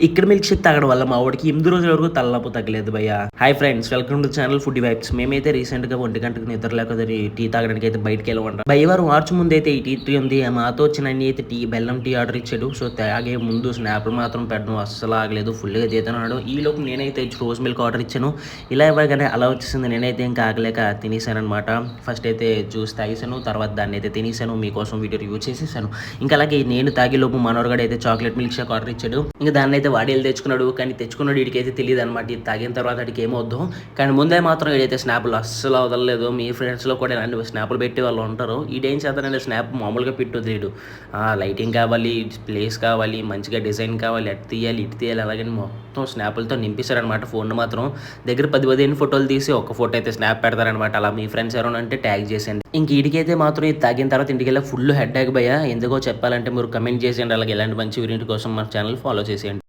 ఇక్కడ milk shake తాగడం వల్ల మా వాడికి 8 రోజుల వరకు తలనొప్పి తగ్గలేదు భయ్య. Hi friends, welcome to channel food vibes. మేమైతే రీసెంట్ గా 1 గంటకు నిద్ర లేకపోతే టీ తాగడానికి అయితే బయటకి వెళ్ళమంటాం. భయ్యవారు మార్చి ముందు అయితే ఈ టీ ఉంది. మాతో వచ్చిన అన్ని అయితే బెల్లం టీ ఆర్డర్ ఇచ్చాడు. సో తాగే ముందు స్నాప్లు మాత్రం పెట్టడం అస్సలు ఆగలేదు. ఫుల్గా తీతున్నాడు. ఈ లోపు నేనైతే రోజ్ మిల్క్ ఆర్డర్ ఇచ్చాను. ఇలా ఇవ్వగానే అలా వచ్చేసింది. నేనైతే ఇంకా ఆగలేక తినేసాను అనమాట. ఫస్ట్ అయితే జ్యూస్ తాగేసాను, తర్వాత దాన్ని అయితే తినేసాను. మీకోసం వీడియో రివ్యూ చేసేసాను. ఇంకా అలాగే నేను తాగే లోపు మనోరగాడు అయితే చాక్లెట్ మిల్క్ షేక్ ఆర్డర్ ఇచ్చాడు. ఇంకా దాన్ని అయితే వాడి వెళ్ళి తెచ్చుకున్నాడు. కానీ తెచ్చుకున్నాడు వీడికైతే తెలియదు అనమాట. ఇది తాగిన తర్వాత వాడికి ఏమవుద్దు. కానీ ముందే మాత్రం వీడైతే స్నాప్లు అస్సలు వదలలేదు. మీ ఫ్రెండ్స్లో కూడా ఇలాంటి స్నాప్లు పెట్టి వాళ్ళు ఉంటారు. ఈడేం చేస్తానంటే స్నాప్ మామూలుగా పెట్టొద్దు. వీడు లైటింగ్ కావాలి, ప్లేస్ కావాలి, మంచిగా డిజైన్ కావాలి, అటు తీయాలి ఇటు తీయాలి, అలాగని మొత్తం స్నాప్లతో నింపిస్తారనమాట. ఫోన్ మాత్రం దగ్గర 10-15 ఫోటోలు తీసి ఒక ఫోటో అయితే స్నాప్ పెడతారనమాట. అలా మీ ఫ్రెండ్స్ ఎవరైనా అంటే ట్యాగ్ చేసేయండి. ఇంక వీడికైతే మాత్రం ఇది తాగిన తర్వాత ఇంటికి వెళ్ళి ఫుల్ హెడ్ బ్యాగ్ భయ్య. ఎందుకో చెప్పాలంటే మీరు కమెంట్ చేసేయండి. అలాగే ఇలాంటి మంచి వీడియో కోసం మన ఛానల్ ఫాలో చేసేయండి.